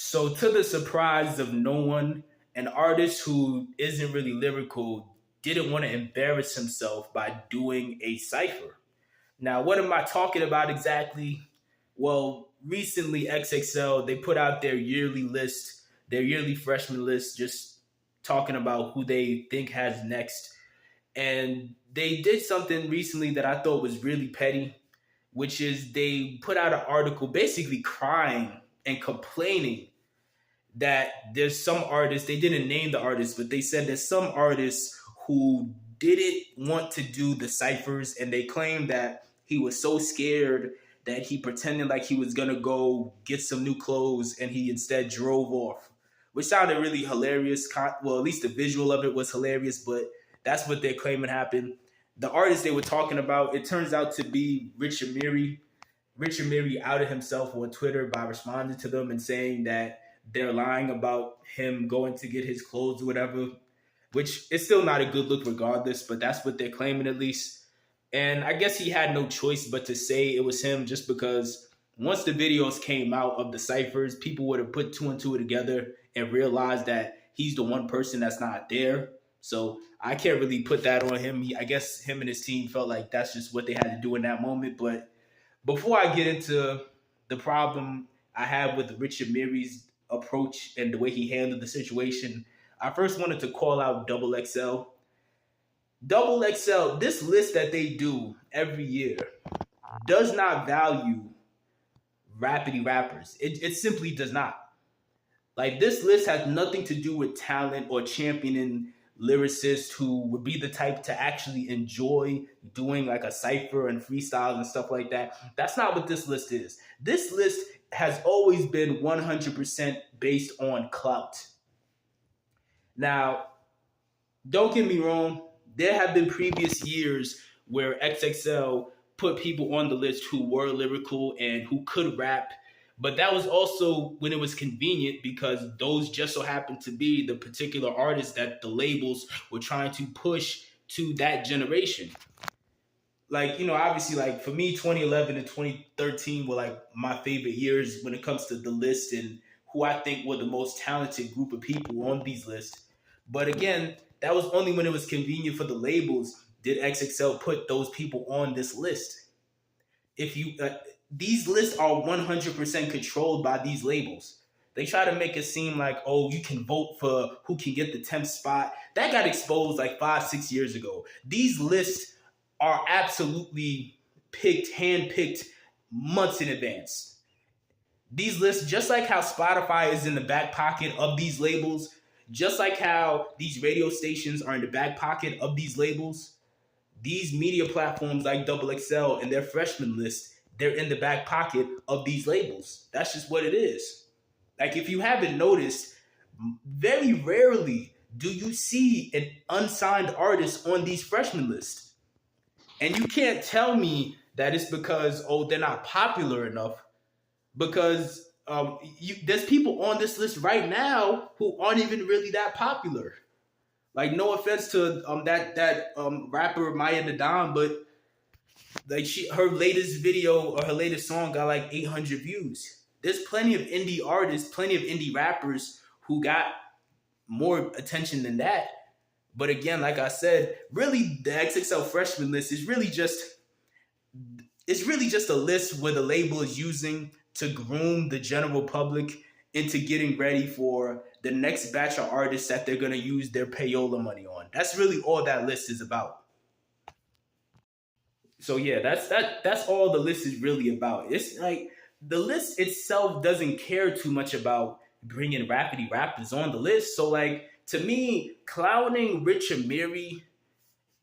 So, to the surprise of no one, an artist who isn't really lyrical didn't want to embarrass himself by doing a cipher. Now, what am I talking about exactly? Well, recently XXL they put out their yearly list, their yearly freshman list, just talking about who they think has next. And they did something recently that I thought was really petty, which is they put out an article basically crying and complaining that there's some artists, they didn't name the artists, but they said there's some artists who didn't want to do the ciphers, and they claimed that he was so scared that he pretended like he was gonna go get some new clothes and he instead drove off, which sounded really hilarious. Well, at least the visual of it was hilarious, but that's what they're claiming happened. The artist they were talking about, it turns out to be Rich Amiri. Rich Amiri outed himself on Twitter by responding to them and saying that they're lying about him going to get his clothes or whatever, which is still not a good look regardless, but that's what they're claiming at least. And I guess he had no choice but to say it was him, just because once the videos came out of the ciphers, people would have put two and two together and realized that he's the one person that's not there. So I can't really put that on him. I guess him and his team felt like that's just what they had to do in that moment. But before I get into the problem I have with Rich Amiri's approach and the way he handled the situation, I first wanted to call out Double XL. Double XL, this list that they do every year does not value rapidy rappers. It simply does not. Like, this list has nothing to do with talent or championing lyricists who would be the type to actually enjoy doing like a cipher and freestyles and stuff like that. That's not what this list is. This list has always been 100% based on clout. Now, don't get me wrong, there have been previous years where XXL put people on the list who were lyrical and who could rap, but that was also when it was convenient, because those just so happened to be the particular artists that the labels were trying to push to that generation. Like, obviously, like for me, 2011 and 2013 were like my favorite years when it comes to the list and who I think were the most talented group of people on these lists. But again, that was only when it was convenient for the labels did XXL put those people on this list. If you These lists are 100% controlled by these labels. They try to make it seem like, oh, you can vote for who can get the 10th spot. That got exposed like 5-6 years ago. These lists are absolutely handpicked months in advance. These lists, just like how Spotify is in the back pocket of these labels, just like how these radio stations are in the back pocket of these labels, these media platforms like Double XL and their freshman list, they're in the back pocket of these labels. That's just what it is. Like, if you haven't noticed, very rarely do you see an unsigned artist on these freshman lists. And you can't tell me that it's because, oh, they're not popular enough, because there's people on this list right now who aren't even really that popular. Like, no offense to that rapper Maya Nadam, but like her latest video or her latest song got like 800 views. There's plenty of indie artists, plenty of indie rappers who got more attention than that. But again, like I said, really the XXL freshman list is really just a list where the label is using to groom the general public into getting ready for the next batch of artists that they're going to use their payola money on. That's really all that list is about. So yeah, that's all the list is really about. It's like the list itself doesn't care too much about bringing rapidy rappers on the list. So like, to me, clowning Rich Amiri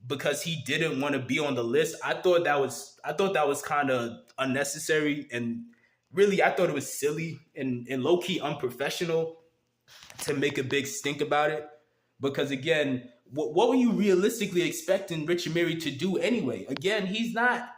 because he didn't want to be on the list, I thought that was kind of unnecessary, and really I thought it was silly and low-key unprofessional to make a big stink about it. Because again, what were you realistically expecting Rich Amiri to do anyway? Again, he's not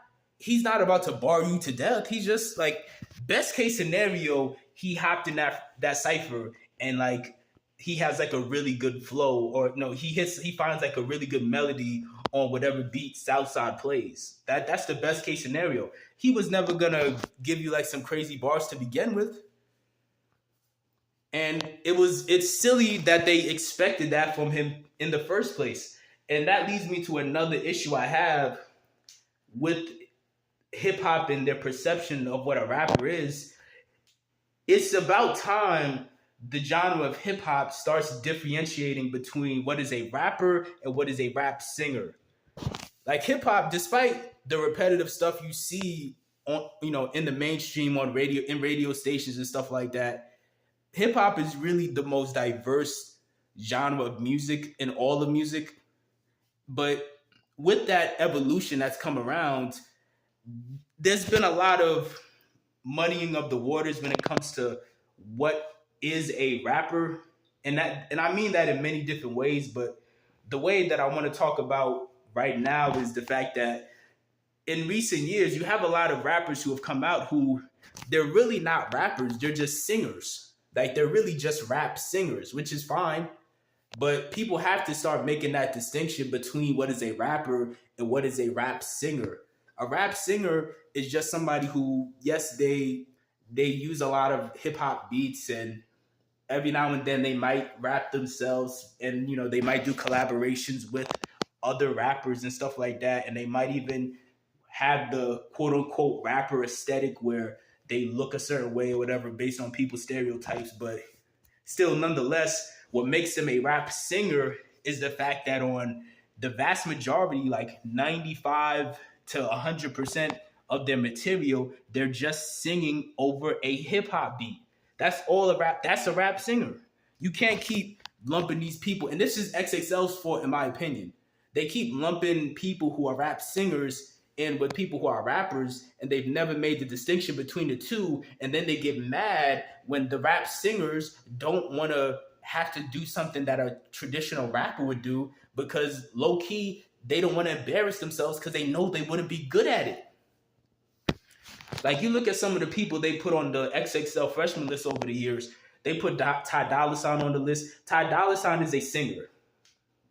about to bar you to death. He's just like, best case scenario, he hopped in that cipher and like he has like a really good flow, or no, he finds like a really good melody on whatever beat Southside plays. That's the best case scenario. He was never gonna give you like some crazy bars to begin with. And it's silly that they expected that from him in the first place. And that leads me to another issue I have with hip hop and their perception of what a rapper is. It's about time the genre of hip hop starts differentiating between what is a rapper and what is a rap singer. Like hip hop, despite the repetitive stuff you see on, in the mainstream on radio, in radio stations and stuff like that, hip hop is really the most diverse genre of music in all of music. But with that evolution that's come around, there's been a lot of muddying of the waters when it comes to what is a rapper, and I mean that in many different ways. But the way that I want to talk about right now is the fact that in recent years you have a lot of rappers who have come out who they're really not rappers, they're just singers. Like they're really just rap singers, which is fine. But people have to start making that distinction between what is a rapper and what is a rap singer. A rap singer is just somebody who, yes, they use a lot of hip hop beats, and every now and then they might rap themselves, and they might do collaborations with other rappers and stuff like that, and they might even have the quote unquote rapper aesthetic where they look a certain way or whatever based on people's stereotypes. But still, nonetheless, what makes them a rap singer is the fact that on the vast majority, like 95 to 100% of their material, they're just singing over a hip hop beat. That's all a rap. That's a rap singer. You can't keep lumping these people, and this is XXL's fault, in my opinion. They keep lumping people who are rap singers in with people who are rappers, and they've never made the distinction between the two. And then they get mad when the rap singers don't want to have to do something that a traditional rapper would do, because low key they don't want to embarrass themselves because they know they wouldn't be good at it. Like you look at some of the people they put on the XXL Freshman list over the years. They put Ty Dolla $ign on the list. Ty Dolla $ign is a singer.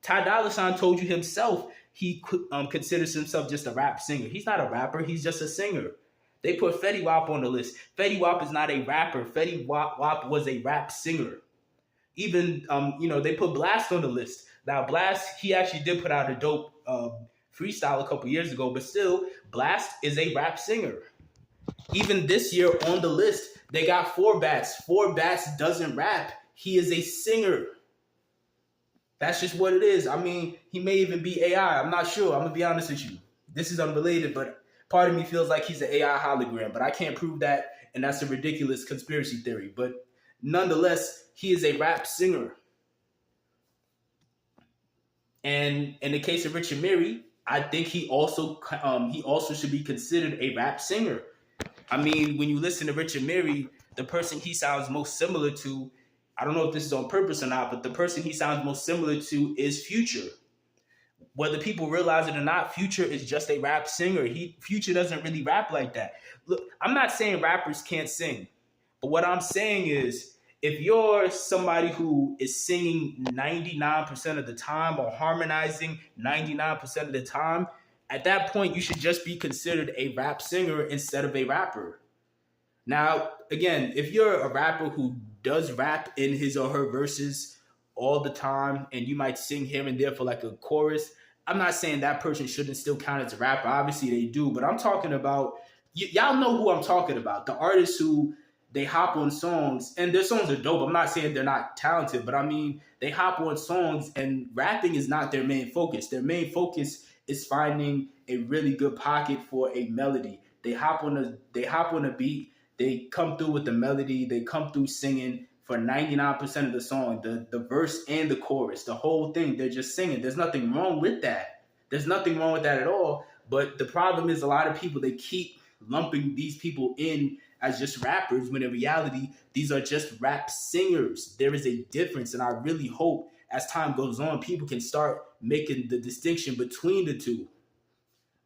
Ty Dolla $ign told you himself he considers himself just a rap singer. He's not a rapper. He's just a singer. They put Fetty Wap on the list. Fetty Wap is not a rapper. Fetty Wap was a rap singer. Even, they put Blast on the list. Now, Blast, he actually did put out a dope freestyle a couple years ago, but still, Blast is a rap singer. Even this year on the list, they got Four Bats. Four Bats doesn't rap. He is a singer. That's just what it is. I mean, he may even be AI. I'm not sure. I'm going to be honest with you. This is unrelated, but part of me feels like he's an AI hologram, but I can't prove that, and that's a ridiculous conspiracy theory. But nonetheless, he is a rap singer. And in the case of Rich Amiri, I think he also should be considered a rap singer. I mean, when you listen to Rich Amiri, the person he sounds most similar to, I don't know if this is on purpose or not, but the person he sounds most similar to is Future. Whether people realize it or not, Future is just a rap singer. Future doesn't really rap like that. Look, I'm not saying rappers can't sing, but what I'm saying is, if you're somebody who is singing 99% of the time or harmonizing 99% of the time, at that point, you should just be considered a rap singer instead of a rapper. Now, again, if you're a rapper who does rap in his or her verses all the time, and you might sing here and there for like a chorus, I'm not saying that person shouldn't still count as a rapper. Obviously, they do. But I'm talking about, y'all know who I'm talking about. The artists who they hop on songs, and their songs are dope. I'm not saying they're not talented, but I mean, they hop on songs, and rapping is not their main focus. Their main focus is finding a really good pocket for a melody. They hop on a beat, they come through with the melody, they come through singing for 99% of the song, the verse and the chorus, the whole thing, they're just singing. There's nothing wrong with that. There's nothing wrong with that at all. But the problem is a lot of people, they keep lumping these people in as just rappers, when in reality, these are just rap singers. There is a difference, and I really hope as time goes on, people can start making the distinction between the two.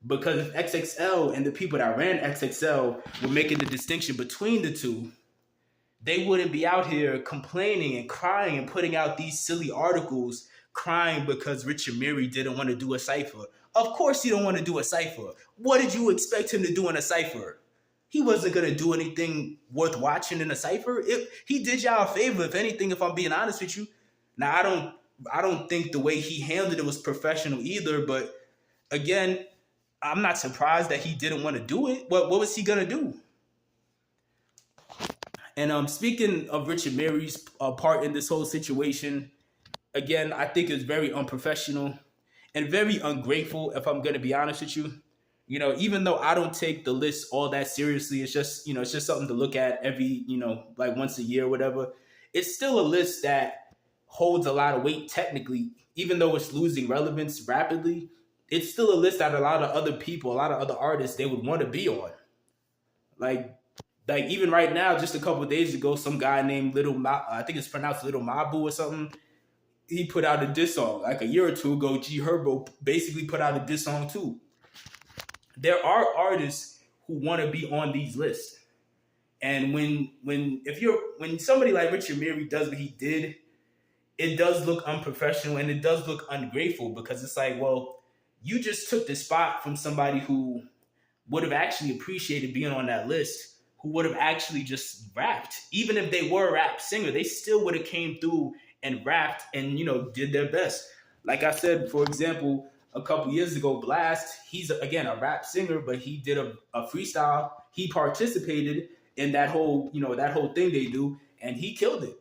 Because if XXL and the people that ran XXL were making the distinction between the two, they wouldn't be out here complaining and crying and putting out these silly articles crying because Rich Amiri didn't want to do a cypher. Of course he don't want to do a cypher. What did you expect him to do in a cypher? he wasn't gonna do anything worth watching in a cipher. He did y'all a favor, if anything, if I'm being honest with you. Now I don't think the way he handled it was professional either, but again, I'm not surprised that he didn't want to do it. What was he gonna do? And speaking of Rich Amiri's part in this whole situation, again, I think it's very unprofessional and very ungrateful, if I'm going to be honest with you. Even though I don't take the list all that seriously, it's just, it's just something to look at every, like once a year or whatever. It's still a list that holds a lot of weight technically, even though it's losing relevance rapidly. It's still a list that a lot of other people, a lot of other artists, they would want to be on. Like even right now, just a couple of days ago, some guy named I think it's pronounced Little Mabu or something. He put out a diss song like a year or two ago. G Herbo basically put out a diss song too. There are artists who want to be on these lists, and when somebody like Rich Amiri does what he did, it does look unprofessional and it does look ungrateful, because it's like, well, you just took the spot from somebody who would have actually appreciated being on that list, who would have actually just rapped. Even if they were a rap singer, they still would have came through and rapped and, did their best. Like I said, for example, a couple years ago, Blast, he's, again, a rap singer, but he did a freestyle. He participated in that whole thing they do, and he killed it.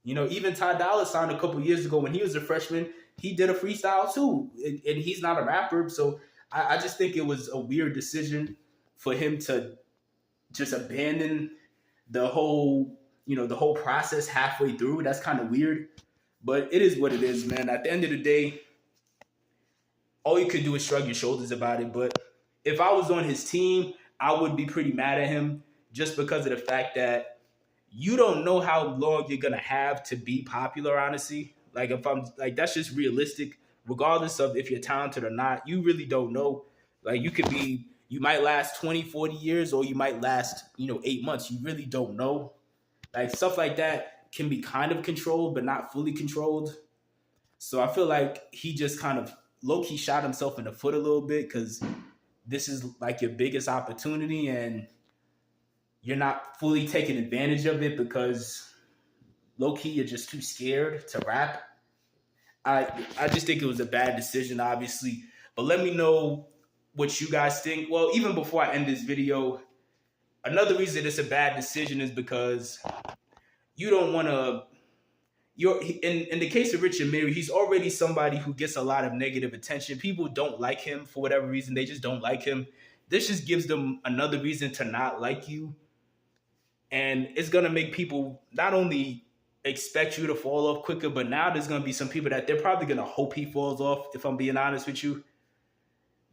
Even Ty Dolla $ign a couple years ago when he was a freshman, he did a freestyle too. And he's not a rapper, so I just think it was a weird decision for him to just abandon the whole process halfway through. That's kind of weird, but it is what it is, man. At the end of the day, all you could do is shrug your shoulders about it. But if I was on his team, I would be pretty mad at him, just because of the fact that you don't know how long you're gonna have to be popular, honestly. Like, if I'm like, that's just realistic, regardless of if you're talented or not. You really don't know. Like, you might last 20, 40 years, or you might last, 8 months. You really don't know. Like, stuff like that can be kind of controlled, but not fully controlled. So I feel like he just kind of low-key shot himself in the foot a little bit, because this is like your biggest opportunity and you're not fully taking advantage of it because low-key you're just too scared to rap. I just think it was a bad decision, obviously. But let me know what you guys think. Well, even before I end this video, another reason it's a bad decision is because you don't want to. In the case of Rich Amiri, he's already somebody who gets a lot of negative attention. People don't like him for whatever reason. They just don't like him. This just gives them another reason to not like you. And it's going to make people not only expect you to fall off quicker, but now there's going to be some people that they're probably going to hope he falls off, if I'm being honest with you.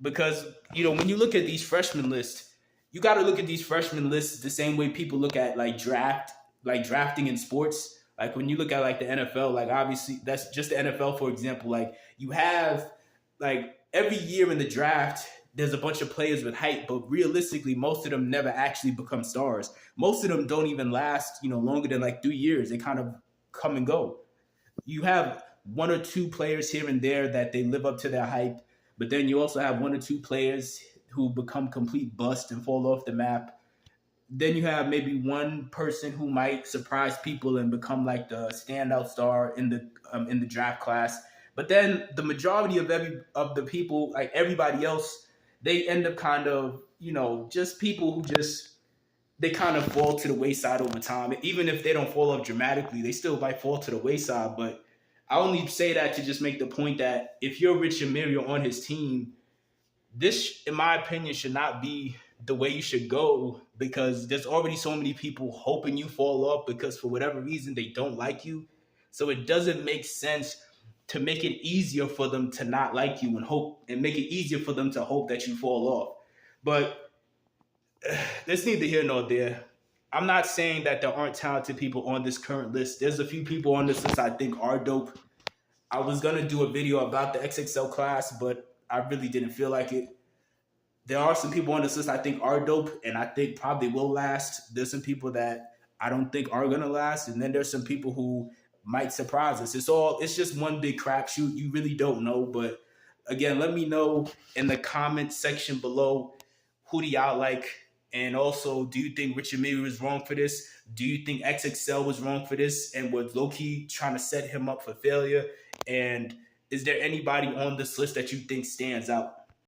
Because, when you look at these freshman lists, you got to look at these freshman lists the same way people look at drafting in sports. Like, when you look at like the NFL, like, obviously that's just the NFL, for example. Like, you have like every year in the draft, there's a bunch of players with hype, but realistically, most of them never actually become stars. Most of them don't even last, longer than like 3 years. They kind of come and go. You have one or two players here and there that they live up to their hype, but then you also have one or two players who become complete bust and fall off the map. Then you have maybe one person who might surprise people and become like the standout star in the draft class. But then the majority of the people, like everybody else, they end up kind of, just people who they kind of fall to the wayside over time. Even if they don't fall off dramatically, they still might fall to the wayside. But I only say that to just make the point that if you're Rich Amiri on his team, this, in my opinion, should not be the way you should go, because there's already so many people hoping you fall off because for whatever reason they don't like you. So it doesn't make sense to make it easier for them to not like you and make it easier for them to hope that you fall off. But there's neither here nor there. I'm not saying that there aren't talented people on this current list. There's a few people on this list I think are dope. I was going to do a video about the XXL class, but I really didn't feel like it. There are some people on this list I think are dope and I think probably will last. There's some people that I don't think are going to last. And then there's some people who might surprise us. It's just one big crapshoot. You really don't know. But again, let me know in the comment section below, who do y'all like And also, do you think Rich Amiri was wrong for this? Do you think XXL was wrong for this and was low-key trying to set him up for failure? And is there anybody on this list that you think stands out?